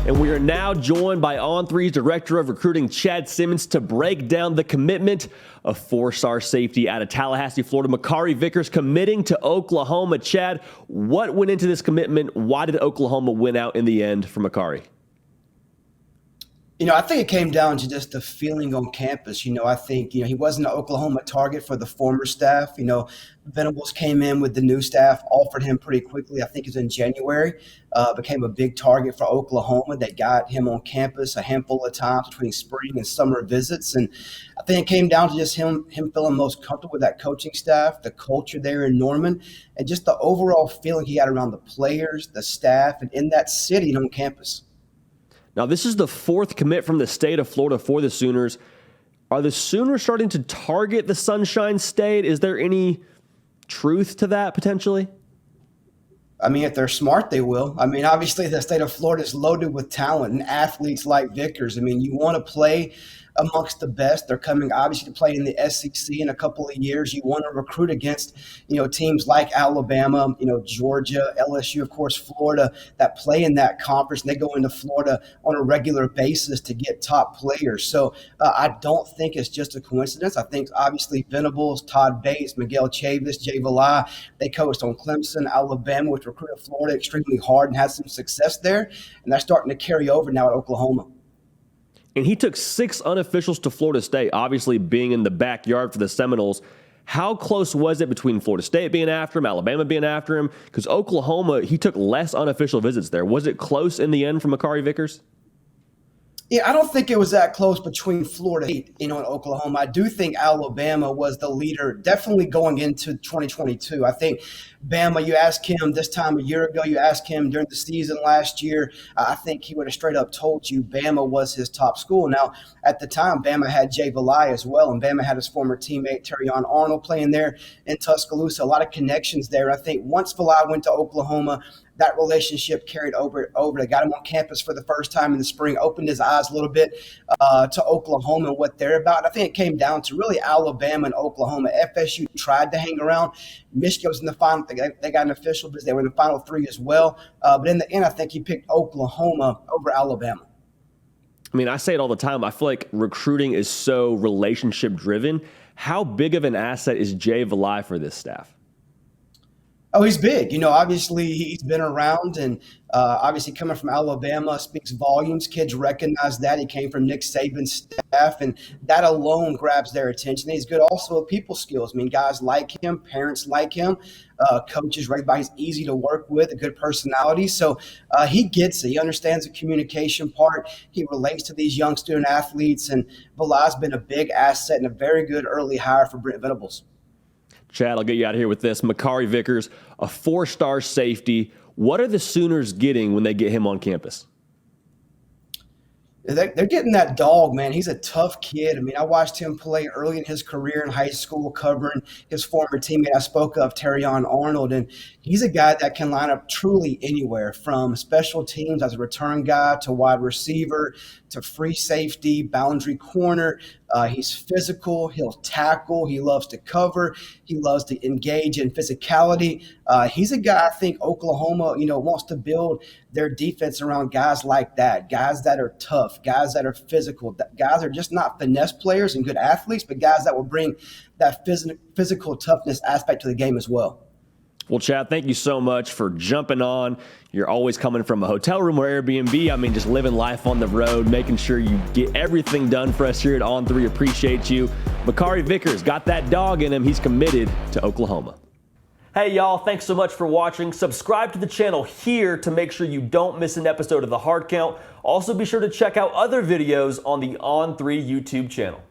And we are now joined by On3's Director of Recruiting, Chad Simmons, to break down the commitment of four-star safety out of Tallahassee, Florida, Makari Vickers, committing to Oklahoma. Chad, what went into this commitment? Why did Oklahoma win out in the end for Makari? I think it came down to just the feeling on campus. I think, he wasn't an Oklahoma target for the former staff. Venables came in with the new staff, offered him pretty quickly. I think it was in January, became a big target for Oklahoma. They got him on campus a handful of times between spring and summer visits. And I think it came down to just him feeling most comfortable with that coaching staff, the culture there in Norman, and just the overall feeling he had around the players, the staff, and in that city and on campus. Now, this is the fourth commit from the state of Florida for the Sooners. Are the Sooners starting to target the Sunshine State? Is there any truth to that potentially? If they're smart, they will. Obviously, the state of Florida is loaded with talent and athletes like Vickers. You want to play amongst the best. They're coming, obviously, to play in the SEC in a couple of years. You want to recruit against, teams like Alabama, Georgia, LSU, of course, Florida, that play in that conference. And they go into Florida on a regular basis to get top players. So I don't think it's just a coincidence. I think, obviously, Venables, Todd Bates, Miguel Chavis, Jay Valai, they coached on Clemson, Alabama, which recruited Florida extremely hard and had some success there. And that's starting to carry over now at Oklahoma. And he took 6 unofficials to Florida State, obviously being in the backyard for the Seminoles. How close was it between Florida State being after him, Alabama being after him? Because Oklahoma, he took less unofficial visits there. Was it close in the end for Makari Vickers? Yeah, I don't think it was that close between Florida, and Oklahoma. I do think Alabama was the leader, definitely going into 2022. I think Bama, you ask him this time a year ago, you ask him during the season last year, I think he would have straight up told you Bama was his top school. Now, at the time, Bama had Jay Valai as well, and Bama had his former teammate Terrion Arnold playing there in Tuscaloosa. A lot of connections there. I think once Valai went to Oklahoma, that relationship carried over. They got him on campus for the first time in the spring, opened his eyes a little bit to Oklahoma and what they're about. I think it came down to really Alabama and Oklahoma. FSU tried to hang around. Michigan was in the final. They got an official because they were in the final 3 as well. But in the end, I think he picked Oklahoma over Alabama. I say it all the time. I feel like recruiting is so relationship driven. How big of an asset is Jay Valai for this staff? Oh, he's big. Obviously he's been around and obviously coming from Alabama speaks volumes. Kids recognize that. He came from Nick Saban's staff, and that alone grabs their attention. He's good also at people skills. Guys like him, parents like him, coaches right by. He's easy to work with, a good personality. So he gets it. He understands the communication part. He relates to these young student athletes, and Valai's been a big asset and a very good early hire for Brent Venables. Chad, I'll get you out of here with this. Makari Vickers, a 4-star safety. What are the Sooners getting when they get him on campus? They're getting that dog, man. He's a tough kid. I watched him play early in his career in high school, covering his former teammate I spoke of, Terrion Arnold. And he's a guy that can line up truly anywhere, from special teams as a return guy to wide receiver to free safety, boundary corner. He's physical. He'll tackle. He loves to cover. He loves to engage in physicality. He's a guy I think Oklahoma, wants to build their defense around guys like that, guys that are tough, guys that are physical, guys that are just not finesse players and good athletes, but guys that will bring that physical toughness aspect to the game as well. Well, Chad, thank you so much for jumping on. You're always coming from a hotel room or Airbnb. Just living life on the road, making sure you get everything done for us here at On3. Appreciate you. Makari Vickers got that dog in him. He's committed to Oklahoma. Hey, y'all, thanks so much for watching. Subscribe to the channel here to make sure you don't miss an episode of The Hard Count. Also, be sure to check out other videos on the On3 YouTube channel.